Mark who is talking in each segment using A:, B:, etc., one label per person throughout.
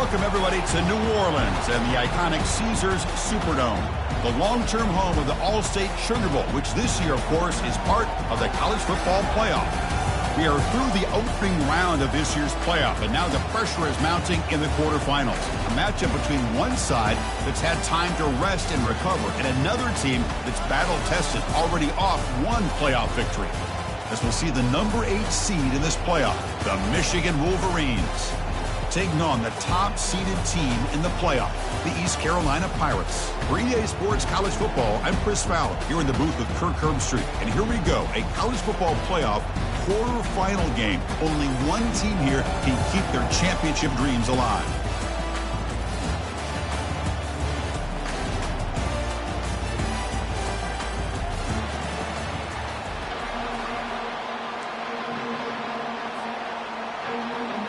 A: Welcome, everybody, to New Orleans and the iconic Caesars Superdome, the long-term home of the All-State Sugar Bowl, which this year, of course, is part of the college football playoff. We are through the opening round of this year's playoff, and now the pressure is mounting in the quarterfinals. A matchup between one side that's had time to rest and recover, and another team that's battle-tested, already off one playoff victory. As we'll see the number 8 seed in this playoff, the Michigan Wolverines, taking on the top-seeded team in the playoff, the East Carolina Pirates. For EA Sports College Football, I'm Chris Fowler, here in the booth with Kirk Herbstreit. And here we go, a college football playoff quarterfinal game. Only one team here can keep their championship dreams alive.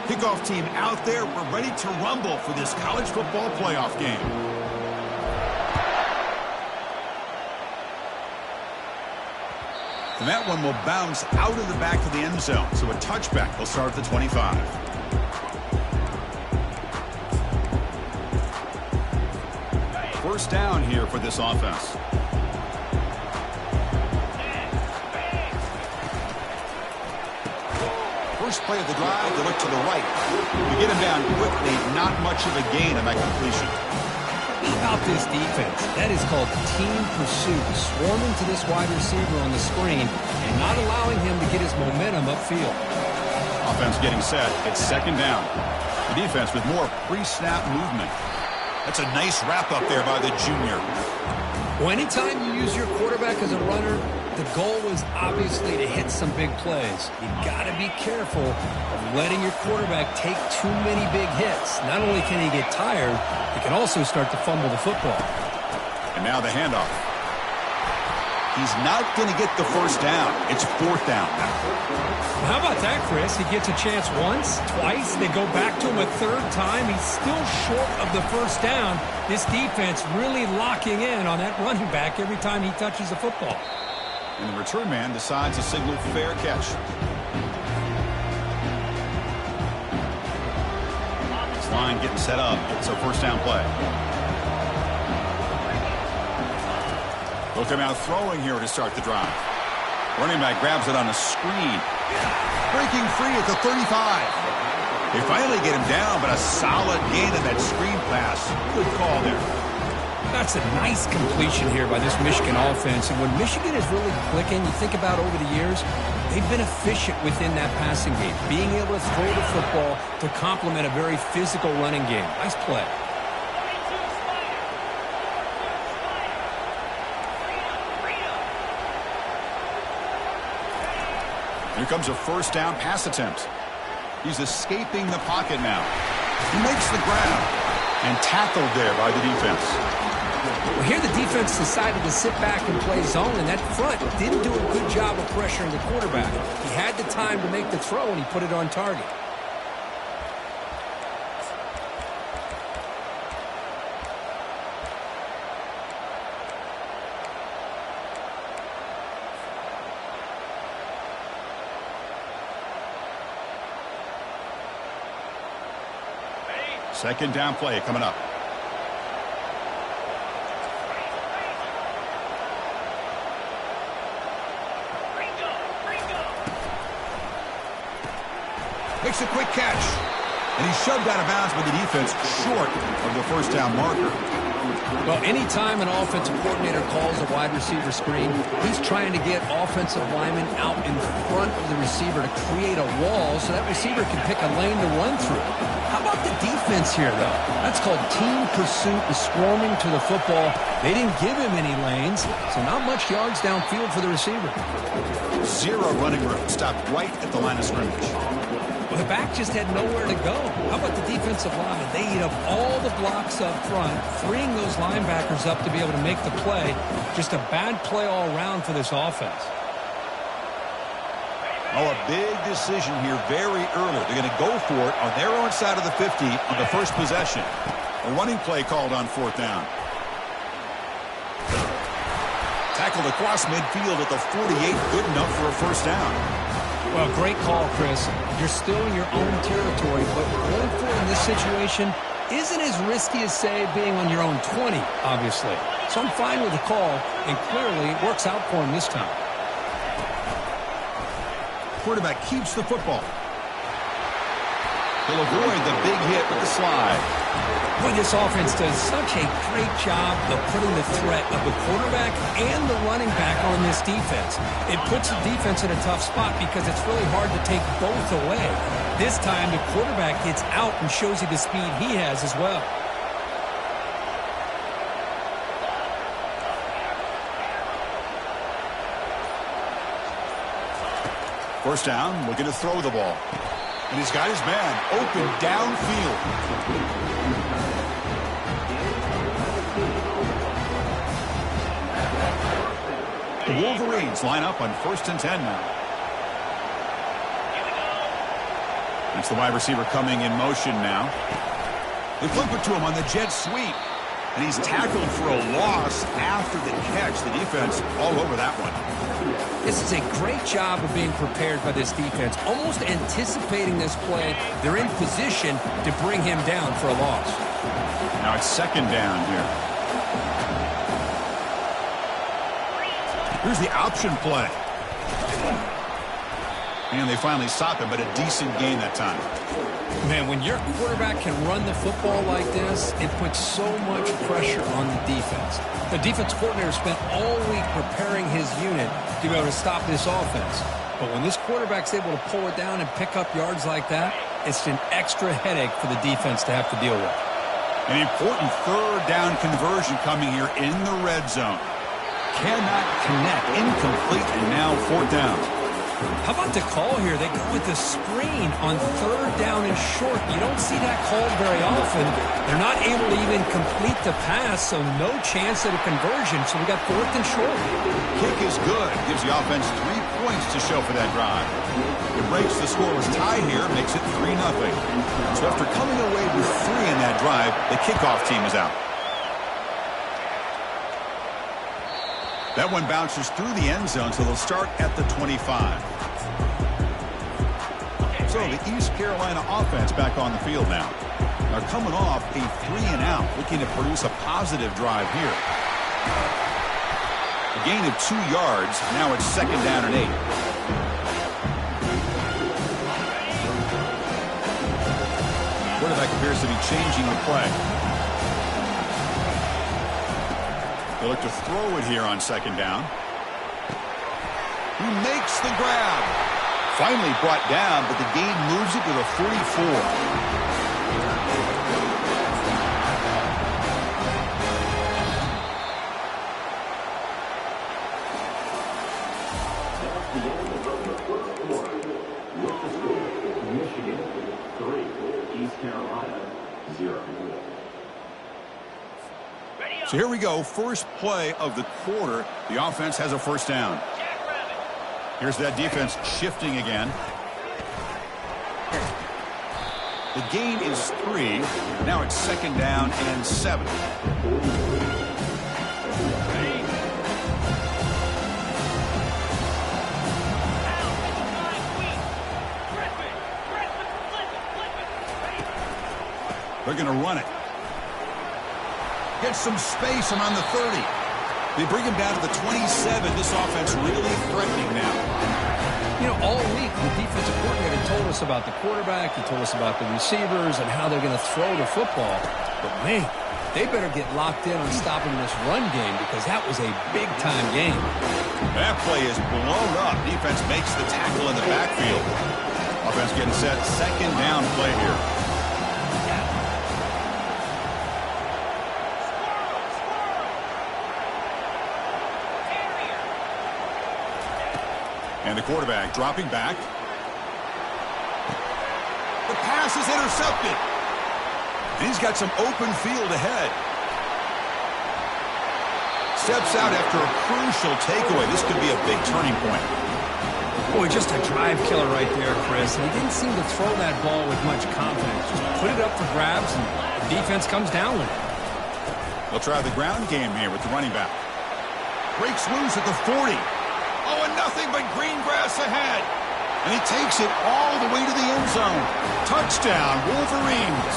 A: Kickoff team out there. We're ready to rumble for this college football playoff game. And that one will bounce out of the back of the end zone. So a touchback will start at the 25. First down here for this offense. First play of the drive, they look to the right. We get him down quickly, not much of a gain on that completion.
B: How about this defense? That is called team pursuit. Swarming to this wide receiver on the screen and not allowing him to get his momentum upfield.
A: Offense getting set. It's second down. The defense with more pre-snap movement. That's a nice wrap up there by the junior.
B: Well, anytime you use your quarterback as a runner, the goal was obviously to hit some big plays. You've got to be careful of letting your quarterback take too many big hits. Not only can he get tired, he can also start to fumble the football.
A: And now the handoff. He's not going to get the first down. It's fourth down now.
B: How about that, Chris? He gets a chance once, twice. They go back to him a third time. He's still short of the first down. This defense really locking in on that running back every time he touches the football.
A: And the return man decides to signal fair catch. This line getting set up. It's a first down play. They'll come out throwing here to start the drive. Running back grabs it on a screen. Breaking free at the 35. They finally get him down, but a solid gain on that screen pass. Good call there.
B: That's a nice completion here by this Michigan offense. And when Michigan is really clicking, you think about over the years, they've been efficient within that passing game, being able to throw the football to complement a very physical running game. Nice play.
A: Here comes a first down pass attempt. He's escaping the pocket now. He makes the grab and tackled there by the defense.
B: Well, here the defense decided to sit back and play zone, and that front didn't do a good job of pressuring the quarterback. He had the time to make the throw, and he put it on target.
A: Second down play coming up. Makes a quick catch. And he's shoved out of bounds by the defense short of the first down marker.
B: Well, anytime an offensive coordinator calls a wide receiver screen, he's trying to get offensive linemen out in front of the receiver to create a wall so that receiver can pick a lane to run through. How about the defense here, though? That's called team pursuit and swarming to the football. They didn't give him any lanes, so not much yards downfield for the receiver.
A: Zero running room. Stopped right at the line of scrimmage.
B: Well, the back just had nowhere to go. How about the defensive line? They eat up all the blocks up front, freeing those linebackers up to be able to make the play. Just a bad play all around for this offense.
A: Oh, a big decision here very early. They're going to go for it on their own side of the 50 on the first possession. A running play called on fourth down. Tackled across midfield at the 48, good enough for a first down.
B: Well, great call, Chris. You're still in your own territory, but going for it in this situation, isn't as risky as, say, being on your own 20, obviously. So I'm fine with the call, and clearly it works out for him this time.
A: Quarterback keeps the football. He'll avoid the big hit with the slide.
B: Boy, this offense does such a great job of putting the threat of the quarterback and the running back on this defense. It puts the defense in a tough spot because it's really hard to take both away. This time, the quarterback gets out and shows you the speed he has as well.
A: First down, looking to throw the ball. And he's got his man open downfield. The Wolverines line up on 1st and 10 now. That's the wide receiver coming in motion now. They flip it to him on the jet sweep. And he's tackled for a loss after the catch. The defense all over that one.
B: This is a great job of being prepared by this defense, almost anticipating this play. They're in position to bring him down for a loss.
A: Now it's 2nd down here. Here's the option play. And they finally stop him, but a decent gain that time.
B: Man, when your quarterback can run the football like this, it puts so much pressure on the defense. The defense coordinator spent all week preparing his unit to be able to stop this offense. But when this quarterback's able to pull it down and pick up yards like that, it's an extra headache for the defense to have to deal with.
A: An important 3rd down conversion coming here in the red zone. Cannot connect. Incomplete, and now 4th down.
B: How about the call here? They go with the screen on 3rd down and short. You don't see that called very often. They're not able to even complete the pass, so no chance at a conversion. So we got 4th and short.
A: Kick is good. Gives the offense 3 points to show for that drive. It breaks the scoreless tie here, makes it 3-0. So after coming away with 3 in that drive, the kickoff team is out. That one bounces through the end zone, so they'll start at the 25. So the East Carolina offense back on the field now. They're coming off a 3-and-out, looking to produce a positive drive here. A gain of 2 yards. Now it's 2nd down and 8. Quarterback appears to be changing the play. They look to throw it here on 2nd down. He makes the grab. Finally brought down, but the gain moves it to the 44.
C: Michigan 3, East Carolina 0.
A: So here we go, first play of the quarter. The offense has a 1st down. Here's that defense shifting again. The gain is 3. Now it's 2nd down and 7. They're going to run it. Get some space around the 30. They bring him down to the 27. This offense really threatening now.
B: You know, all week the defensive coordinator told us about the quarterback. He told us about the receivers and how they're going to throw the football. But, man, they better get locked in on stopping this run game because that was a big-time game.
A: That play is blown up. Defense makes the tackle in the backfield. Offense getting set. 2nd down play here. And the quarterback dropping back. The pass is intercepted. And he's got some open field ahead. Steps out after a crucial takeaway. This could be a big turning point.
B: Boy, just a drive killer right there, Chris. And he didn't seem to throw that ball with much confidence. Just put it up for grabs, and the defense comes down with it.
A: They'll try the ground game here with the running back. Breaks loose at the 40. Oh, and nothing but green grass ahead. And he takes it all the way to the end zone. Touchdown, Wolverines.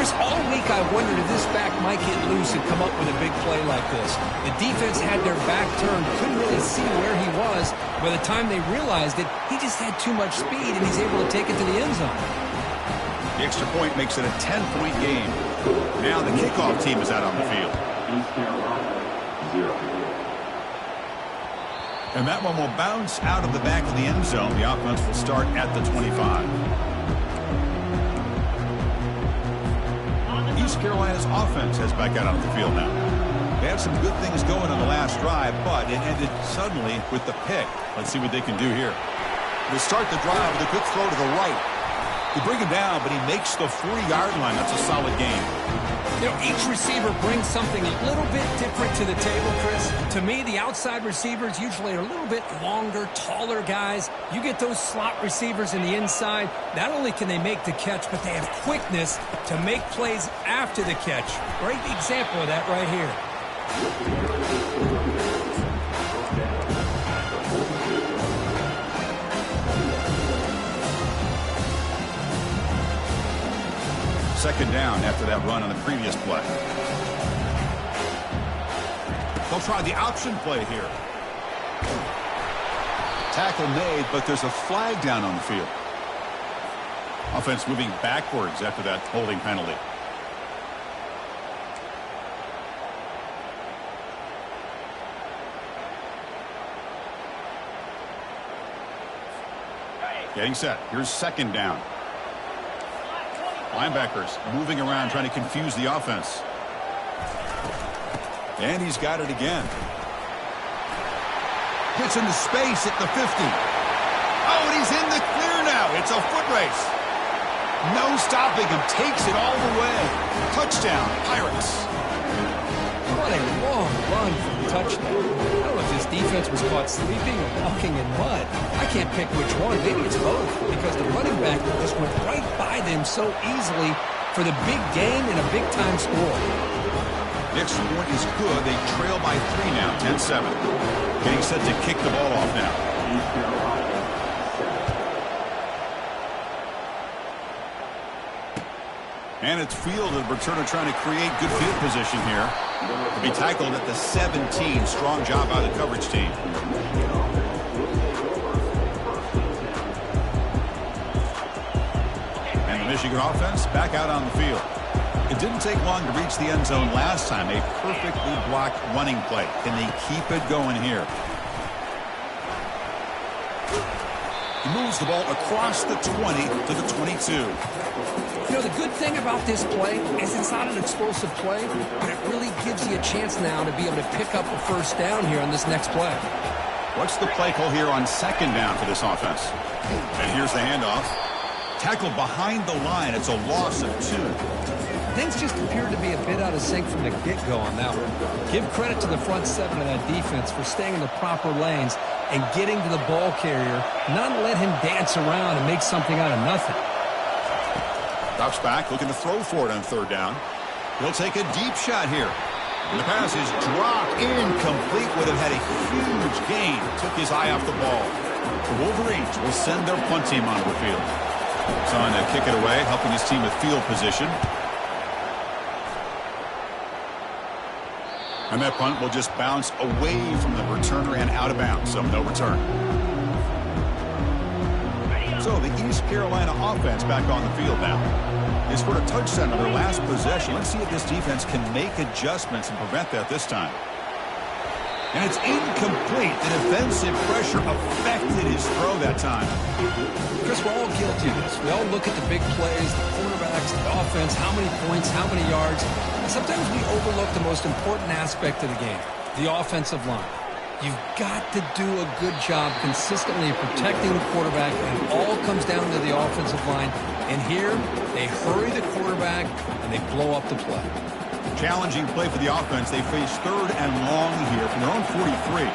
B: Chris, all week I wondered if this back might get loose and come up with a big play like this. The defense had their back turned, couldn't really see where he was. By the time they realized it, he just had too much speed, and he's able to take it to the end zone.
A: The extra point makes it a 10-point game. Now the kickoff team is out on the field.
C: East Carolina, 0.
A: And that one will bounce out of the back of the end zone. The offense will start at the 25. East Carolina's offense has back out on the field now. They had some good things going on the last drive, but it ended suddenly with the pick. Let's see what they can do here. They start the drive with a quick throw to the right. They bring him down, but he makes the 40-yard line. That's a solid game.
B: You know, each receiver brings something a little bit different to the table, Chris. To me, the outside receivers usually are a little bit longer, taller guys. You get those slot receivers in the inside, not only can they make the catch, but they have quickness to make plays after the catch. Great example of that right here.
A: Second down after that run on the previous play. They'll try the option play here. Tackle made, but there's a flag down on the field. Offense moving backwards after that holding penalty. Getting set. Here's second down. Linebackers moving around, trying to confuse the offense. And he's got it again. Gets into space at the 50. Oh, and he's in the clear now. It's a foot race. No stopping him. Takes it all the way. Touchdown, Pirates.
B: What a long run for the touchdown. I don't know if this defense was caught sleeping or walking in mud. I can't pick which one. Maybe it's both, because the running back just went right by them so easily for the big gain and a big-time score.
A: The extra point is good. They trail by 3 now, 10-7. Getting set to kick the ball off now.
C: East Carolina, 7.
A: And it's fielded. Returner trying to create good field position here. To be tackled at the 17. Strong job by the coverage team. And the Michigan offense back out on the field. It didn't take long to reach the end zone last time. A perfectly blocked running play. Can they keep it going here? He moves the ball across the 20 to the 22.
B: You know, the good thing about this play is it's not an explosive play, but it really gives you a chance now to be able to pick up a first down here on this next play.
A: What's the play call here on second down for this offense? And here's the handoff. Tackled behind the line. It's a loss of 2.
B: Things just appeared to be a bit out of sync from the get-go on that one. Give credit to the front 7 of that defense for staying in the proper lanes and getting to the ball carrier, not let him dance around and make something out of nothing.
A: Drops back, looking to throw for it on third down. He'll take a deep shot here. And the pass is dropped incomplete. Would have had a huge gain. Took his eye off the ball. The Wolverines will send their punt team onto the field. It's on to kick it away, helping his team with field position. And that punt will just bounce away from the returner and out of bounds, so no return. So the East Carolina offense back on the field now. They scored a touchdown on their last possession. Let's see if this defense can make adjustments and prevent that this time. And it's incomplete. The defensive pressure affected his throw that time.
B: Chris, we're all guilty of this. We all look at the big plays, the quarterbacks, the offense, how many points, how many yards. And sometimes we overlook the most important aspect of the game, the offensive line. You've got to do a good job consistently protecting the quarterback, and it all comes down to the offensive line. And here, they hurry the quarterback, and they blow up the play.
A: Challenging play for the offense. They face third and long here from their own 43.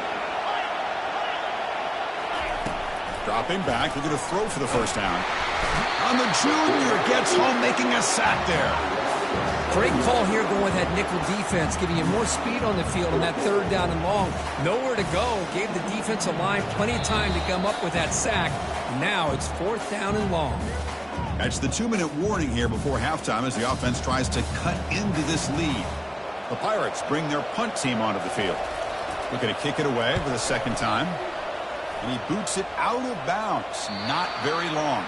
A: Dropping back, looking to throw for the first down. On the junior, gets home, making a sack there.
B: Great call here going with that nickel defense, giving you more speed on the field on that third down and long. Nowhere to go. Gave the defensive line plenty of time to come up with that sack. Now it's fourth down and long.
A: That's the 2-minute warning here before halftime as the offense tries to cut into this lead. The Pirates bring their punt team onto the field. Looking to kick it away for the second time. And he boots it out of bounds. Not very long.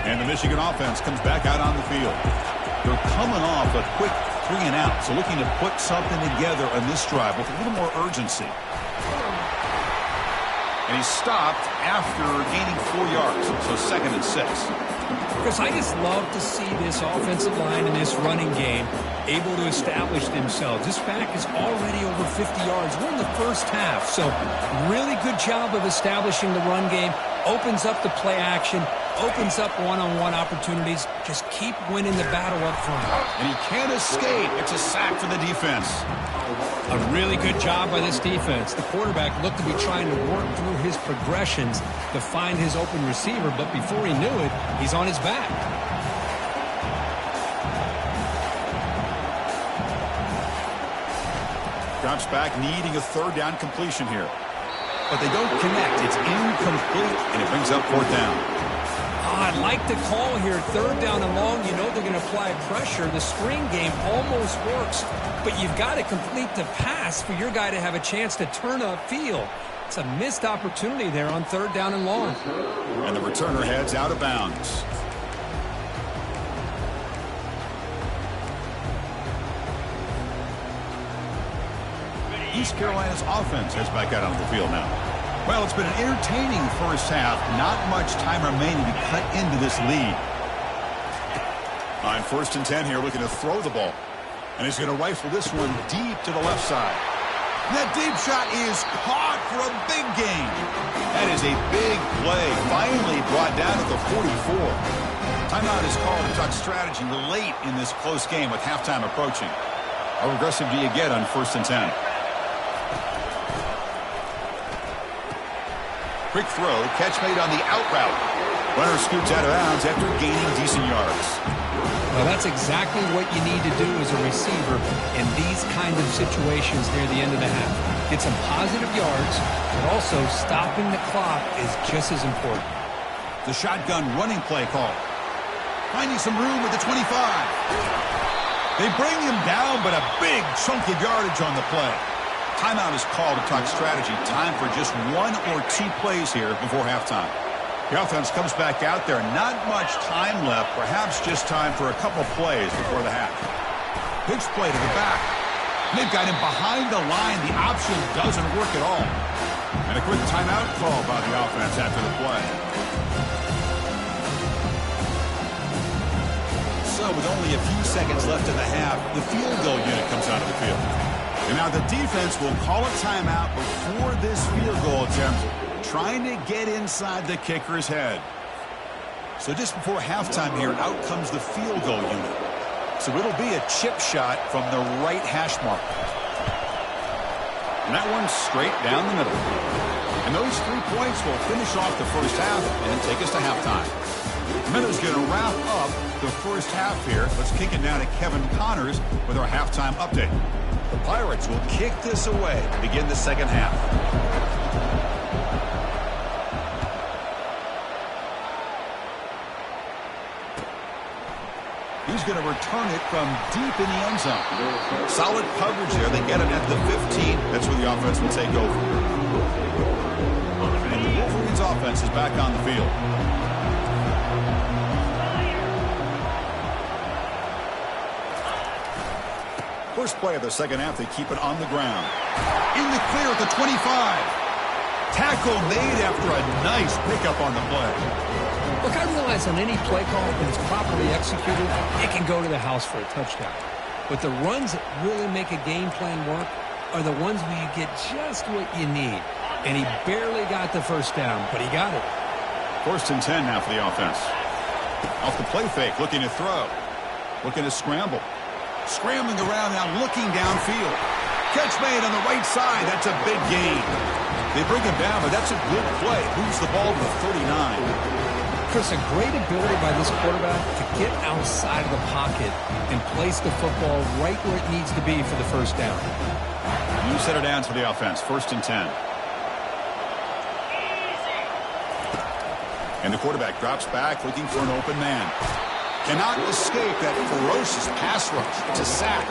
A: And the Michigan offense comes back out on the field. They're coming off a quick 3 and out, so looking to put something together on this drive with a little more urgency. And he stopped after gaining 4 yards, so 2nd and 6.
B: Chris, I just love to see this offensive line and this running game able to establish themselves. This back is already over 50 yards. We're in the first half, so really good job of establishing the run game. Opens up the play action, opens up one-on-one opportunities. Just keep winning the battle up front.
A: And he can't escape. It's a sack for the defense.
B: A really good job by this defense. The quarterback looked to be trying to work through his progressions to find his open receiver, but before he knew it, he's on his back.
A: Drops back, needing a 3rd down completion here. But they don't connect. It's incomplete, and it brings up 4th down.
B: I like the call here. 3rd down and long. You know they're going to apply pressure. The screen game almost works, but you've got to complete the pass for your guy to have a chance to turn upfield. It's a missed opportunity there on 3rd down and long.
A: And the returner heads out of bounds. East Carolina's offense heads back out onto the field now. Well, it's been an entertaining first half. Not much time remaining to cut into this lead. On 1st and 10 here, looking to throw the ball. And he's going to rifle this one deep to the left side. And that deep shot is caught for a big gain. That is a big play. Finally brought down at the 44. Timeout is called to talk strategy late in this close game with halftime approaching. How aggressive do you get on 1st and 10? Quick throw, catch made on the out route. Runner scoots out of bounds after gaining decent yards.
B: Well, that's exactly what you need to do as a receiver in these kind of situations near the end of the half. Get some positive yards, but also stopping the clock is just as important.
A: The shotgun running play call. Finding some room with the 25. They bring him down, but a big chunk of yardage on the play. Timeout is called to talk strategy. Time for just 1 or 2 plays here before halftime. The offense comes back out there. Not much time left. Perhaps just time for a couple plays before the half. Pitch play to the back. They've got him behind the line. The option doesn't work at all. And a quick timeout call by the offense after the play. So with only a few seconds left in the half, the field goal unit comes out of the field. And now the defense will call a timeout before this field goal attempt, trying to get inside the kicker's head. So just before halftime here, out comes the field goal unit. So it'll be a chip shot from the right hash mark. And that one's straight down the middle. And those 3 points will finish off the first half and take us to halftime. Meadows going to wrap up the first half here. Let's kick it down to Kevin Connors with our halftime update. The Pirates will kick this away to begin the second half. He's going to return it from deep in the end zone. Solid coverage there. They get him at the 15. That's where the offense will take over. And the Wolverines offense is back on the field. First play of the second half, they keep it on the ground. In the clear at the 25. Tackle made after a nice pickup on the play.
B: Look, I realize on any play call, when it's properly executed, it can go to the house for a touchdown. But the runs that really make a game plan work are the ones where you get just what you need. And he barely got the first down, but he got it.
A: 1st and 10 now for the offense. Off the play fake, looking to throw. Looking to scramble. Scrambling around now, looking downfield. Catch made on the right side. That's a big gain. They bring him down, but that's a good play. Moves the ball to the 39.
B: Chris, a great ability by this quarterback to get outside of the pocket and place the football right where it needs to be for the first down.
A: You set it down to the offense, 1st and 10. And the quarterback drops back looking for an open man. Cannot escape that ferocious pass rush. It's a sack.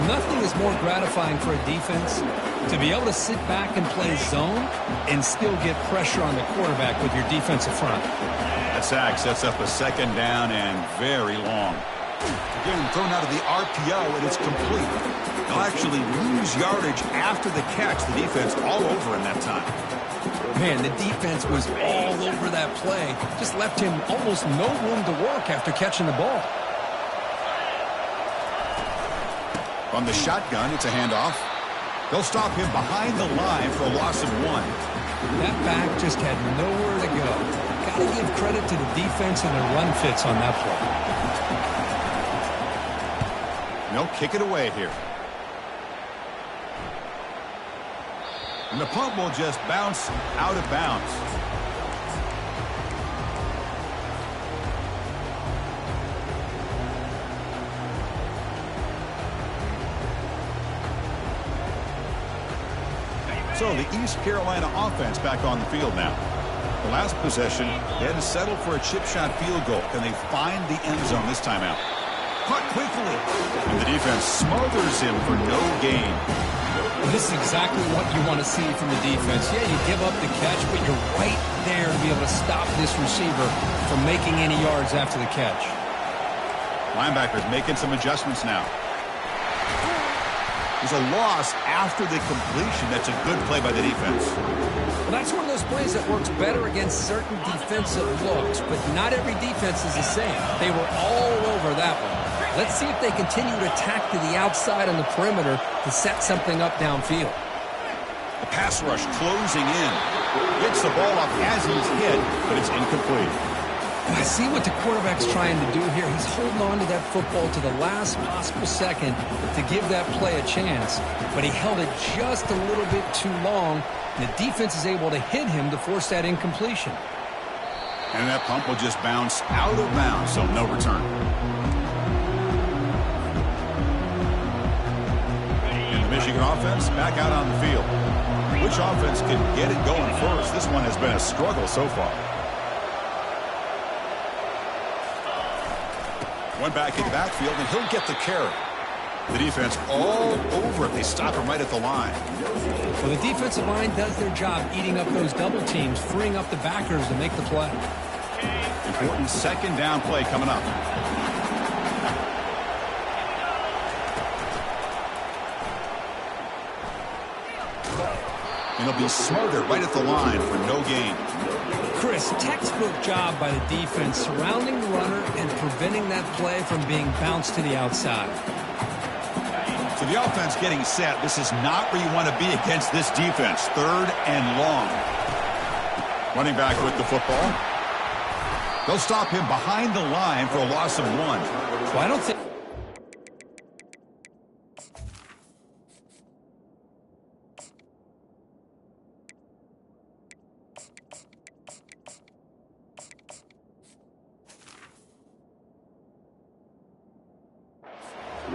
B: Nothing is more gratifying for a defense to be able to sit back and play zone and still get pressure on the quarterback with your defensive front.
A: That sack sets up a 2nd down and very long. Again, thrown out of the RPO, and it's complete. They'll actually lose yardage after the catch. The defense all over in that time.
B: Man, the defense was all over that play. Just left him almost no room to work after catching the ball.
A: From the shotgun, it's a handoff. They'll stop him behind the line for a loss of 1.
B: That back just had nowhere to go. Got to give credit to the defense and their run fits on that play.
A: They'll kick it away here. And the punt will just bounce out of bounds. So the East Carolina offense back on the field now. The last possession, they had to settle for a chip shot field goal. Can they find the end zone this time out? Caught quickly. And the defense smothers him for no gain.
B: This is exactly what you want to see from the defense. Yeah, you give up the catch, but you're right there to be able to stop this receiver from making any yards after the catch.
A: Linebackers making some adjustments now. There's a loss after the completion. That's a good play by the defense.
B: Well, that's one of those plays that works better against certain defensive looks, but not every defense is the same. They were all over that one. Let's see if they continue to attack to the outside on the perimeter to set something up downfield.
A: The pass rush closing in. Gets the ball off as he's hit, but it's incomplete.
B: I see what the quarterback's trying to do here. He's holding on to that football to the last possible second to give that play a chance, but he held it just a little bit too long, and the defense is able to hit him to force that incompletion.
A: And that pump will just bounce out of bounds, so no return. And the Michigan offense back out on the field. Which offense can get it going first? This one has been a struggle so far. One back in the backfield, and he'll get the carry. The defense all over it. They stop him right at the line.
B: Well, the defensive line does their job eating up those double teams, freeing up the backers to make the play.
A: Important 2nd down play coming up. And he'll be smothered right at the line for no gain.
B: Chris, textbook job by the defense surrounding the runner and preventing that play from being bounced to the outside.
A: So the offense getting set. This is not where you want to be against this defense. 3rd and long. Running back with the football. They'll stop him behind the line for a loss of 1.
B: Well, I don't think...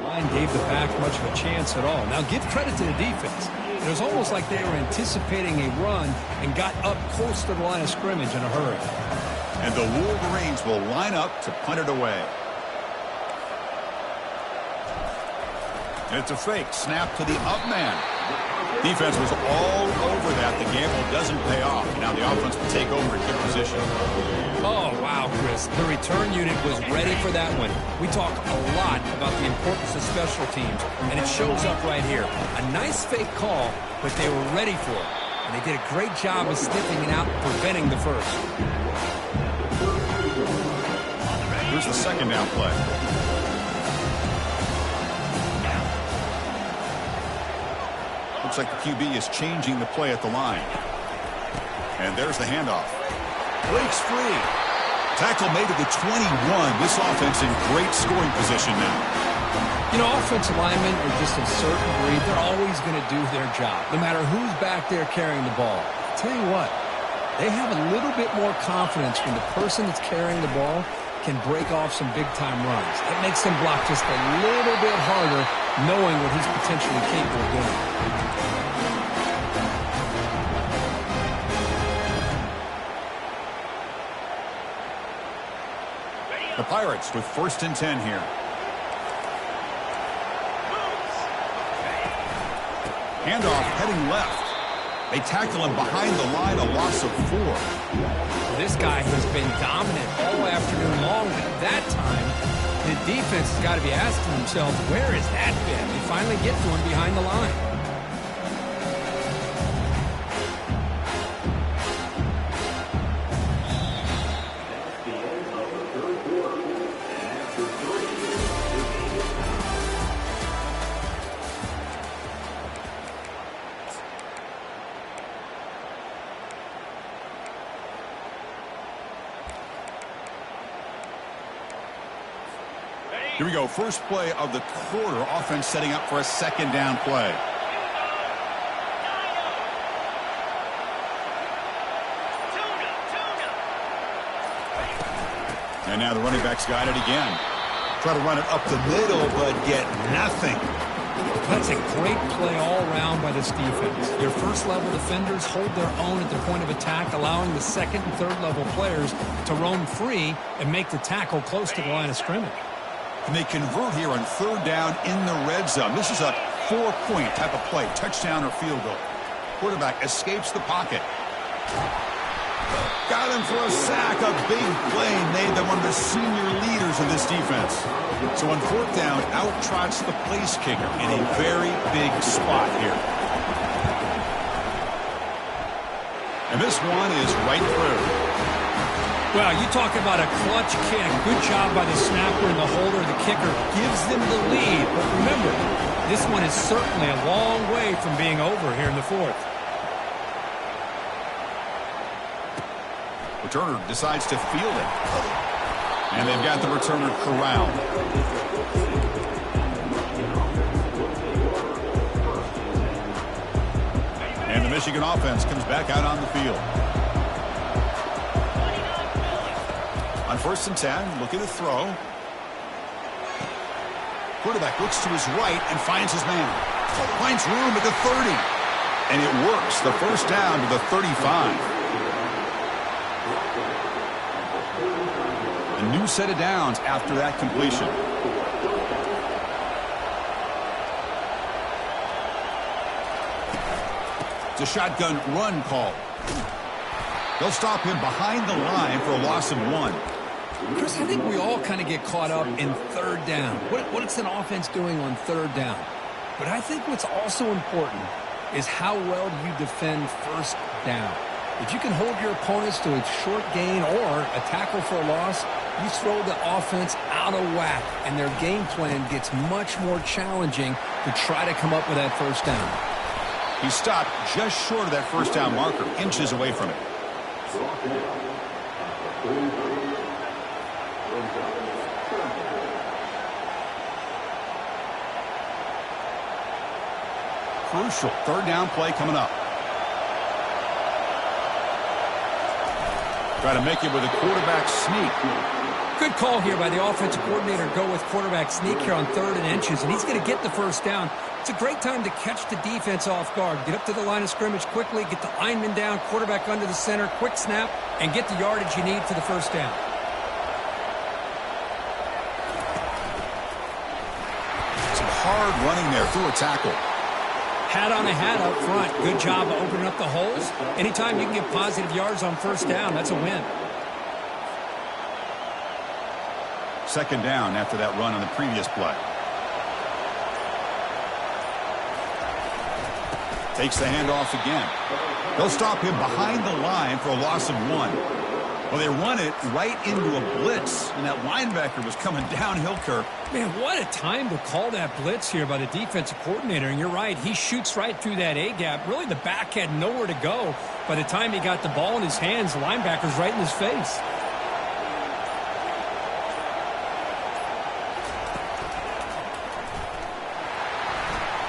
B: line gave the back much of a chance at all. Now give credit to the defense. It was almost like they were anticipating a run and got up close to the line of scrimmage in a hurry.
A: And the Wolverines will line up to punt it away. And it's a fake snap to the up man. Defense was all over that. The gamble doesn't pay off. Now the offense will take over in good position.
B: Oh, wow, Chris. The return unit was ready for that one. We talk a lot about the importance of special teams, and it shows up right here. A nice fake call, but they were ready for it. And they did a great job of sniffing it out and preventing the first.
A: Here's the 2nd down play. Looks like the QB is changing the play at the line. And there's the handoff. Breaks free. Tackle made at the 21. This offense in great scoring position now.
B: You know, offensive linemen are just a certain breed. They're always going to do their job, no matter who's back there carrying the ball. I'll tell you what, They have a little bit more confidence when the person that's carrying the ball can break off some big-time runs. It makes them block just a little bit harder, knowing what he's potentially capable of doing.
A: The Pirates with 1st and 10 here. Handoff heading left. They tackle him behind the line, a loss of 4.
B: This guy has been dominant all afternoon long, but at that time, the defense has got to be asking themselves, where is that been? They finally get to him behind the line.
A: Here we go. First play of the quarter. Offense setting up for a 2nd down play. And now the running back's got it again. Try to run it up the middle, but get nothing.
B: That's a great play all around by this defense. Your first-level defenders hold their own at the point of attack, allowing the second and third-level players to roam free and make the tackle close to the line of scrimmage.
A: And they convert here on 3rd down in the red zone. This is a 4-point type of play, touchdown or field goal. Quarterback escapes the pocket. Got him for a sack. A big play made them one of the senior leaders of this defense. So on 4th down, out trots the place kicker in a very big spot here. And this one is right through.
B: Well, you talk about a clutch kick. Good job by the snapper and the holder. The kicker gives them the lead. But remember, this one is certainly a long way from being over here in the 4th.
A: Returner decides to field it. And they've got the returner corralled. And the Michigan offense comes back out on the field. On 1st and 10, looking to throw. Quarterback looks to his right and finds his man. Finds room at the 30. And it works. The 1st down to the 35. A new set of downs after that completion. It's a shotgun run call. They'll stop him behind the line for a loss of 1.
B: Chris, I think we all kind of get caught up in 3rd down. What is an offense doing on 3rd down? But I think what's also important is how well do you defend 1st down. If you can hold your opponents to a short gain or a tackle for a loss, you throw the offense out of whack, and their game plan gets much more challenging to try to come up with that 1st down.
A: He stopped just short of that 1st down marker, inches away from it. Crucial 3rd down play coming up. Try to make it with a quarterback sneak.
B: Good call here by the offensive coordinator. Go with quarterback sneak here on 3rd and inches, and he's going to get the 1st down. It's a great time to catch the defense off guard. Get up to the line of scrimmage quickly, get the lineman down, quarterback under the center, quick snap, and get the yardage you need for the 1st down.
A: Some hard running there through a tackle.
B: Hat on a hat up front. Good job of opening up the holes. Anytime you can get positive yards on 1st down, that's a win.
A: 2nd down after that run on the previous play. Takes the handoff again. They'll stop him behind the line for a loss of 1. Well, they run it right into a blitz, and that linebacker was coming downhill, Kirk.
B: Man, what a time to call that blitz here by the defensive coordinator. And you're right, he shoots right through that A-gap. Really, the back had nowhere to go. By the time he got the ball in his hands, the linebacker's right in his face.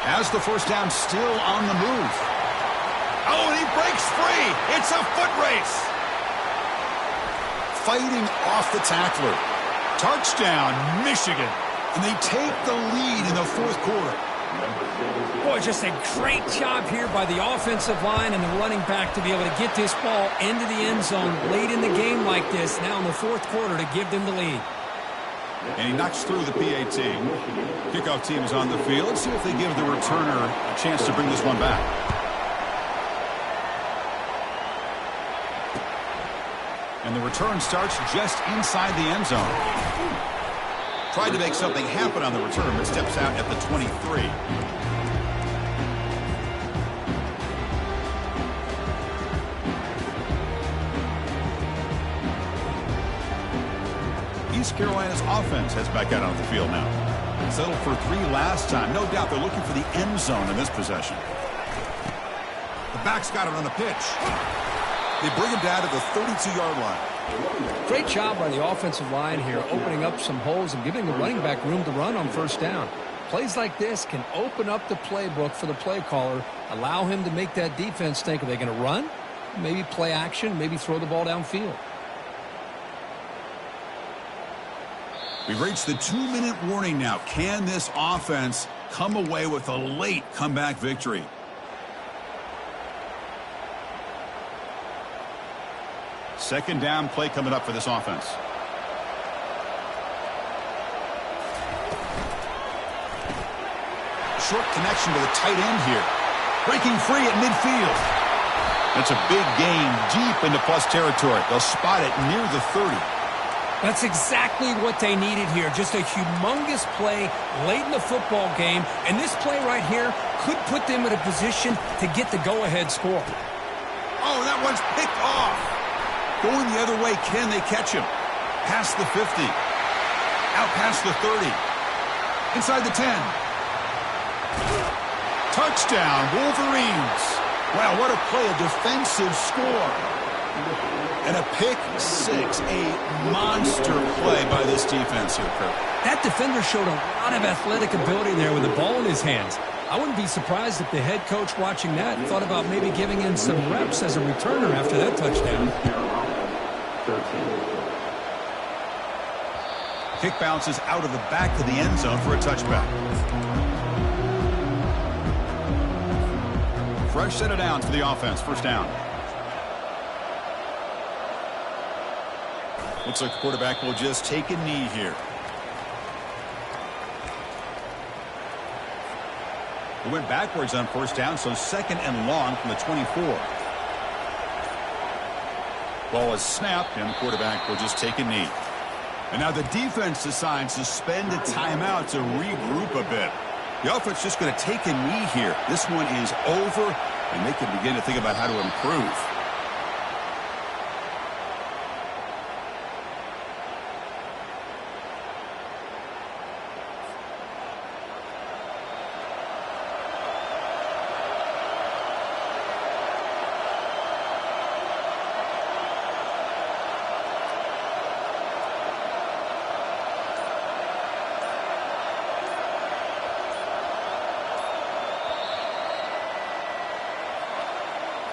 A: Has the 1st down still on the move. Oh, and he breaks free. It's a foot race. Fighting off the tackler. Touchdown, Michigan. And they take the lead in the fourth quarter.
B: Boy, just a great job here by the offensive line and the running back to be able to get this ball into the end zone late in the game like this, now in the fourth quarter, to give them the lead.
A: And he knocks through the PAT. Kickoff team is on the field. Let's see if they give the returner a chance to bring this one back. And the return starts just inside the end zone. Tried to make something happen on the return, but steps out at the 23. East Carolina's offense heads back out on the field now. Settled for 3 last time. No doubt they're looking for the end zone in this possession. The back's got it on the pitch. They bring him down to the 32-yard line.
B: Great job by the offensive line here, opening up some holes and giving the running back room to run on first down. Plays like this can open up the playbook for the play caller, allow him to make that defense think, are they going to run? Maybe play action, maybe throw the ball downfield.
A: We've reached the 2-minute warning now. Can this offense come away with a late comeback victory? Second down play coming up for this offense. Short connection to the tight end here. Breaking free at midfield. That's a big gain deep into plus territory. They'll spot it near the 30.
B: That's exactly what they needed here. Just a humongous play late in the football game. And this play right here could put them in a position to get the go-ahead score.
A: Oh, that one's picked off. Going the other way, can they catch him? Past the 50. Out past the 30. Inside the 10. Touchdown, Wolverines. Wow, what a play, a defensive score. And a pick six, a monster play by this defense here, Kirk.
B: That defender showed a lot of athletic ability there with the ball in his hands. I wouldn't be surprised if the head coach watching that thought about maybe giving in some reps as a returner after that touchdown.
A: Kick bounces out of the back of the end zone for a touchback. Fresh set of downs for the offense. First down. Looks like the quarterback will just take a knee here. He went backwards on first down, so second and long from the 24. Ball is snapped, and the quarterback will just take a knee. And now the defense decides to spend a timeout to regroup a bit. The offense just going to take a knee here. This one is over, and they can begin to think about how to improve.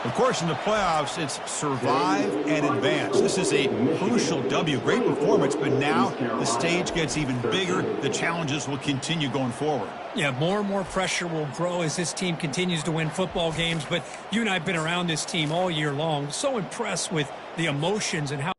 A: Of course, in the playoffs, it's survive and advance. This is a crucial W. Great performance, but now the stage gets even bigger. The challenges will continue going forward.
D: Yeah, more and more pressure will grow as this team continues to win football games. But you and I have been around this team all year long. So impressed with the emotions and how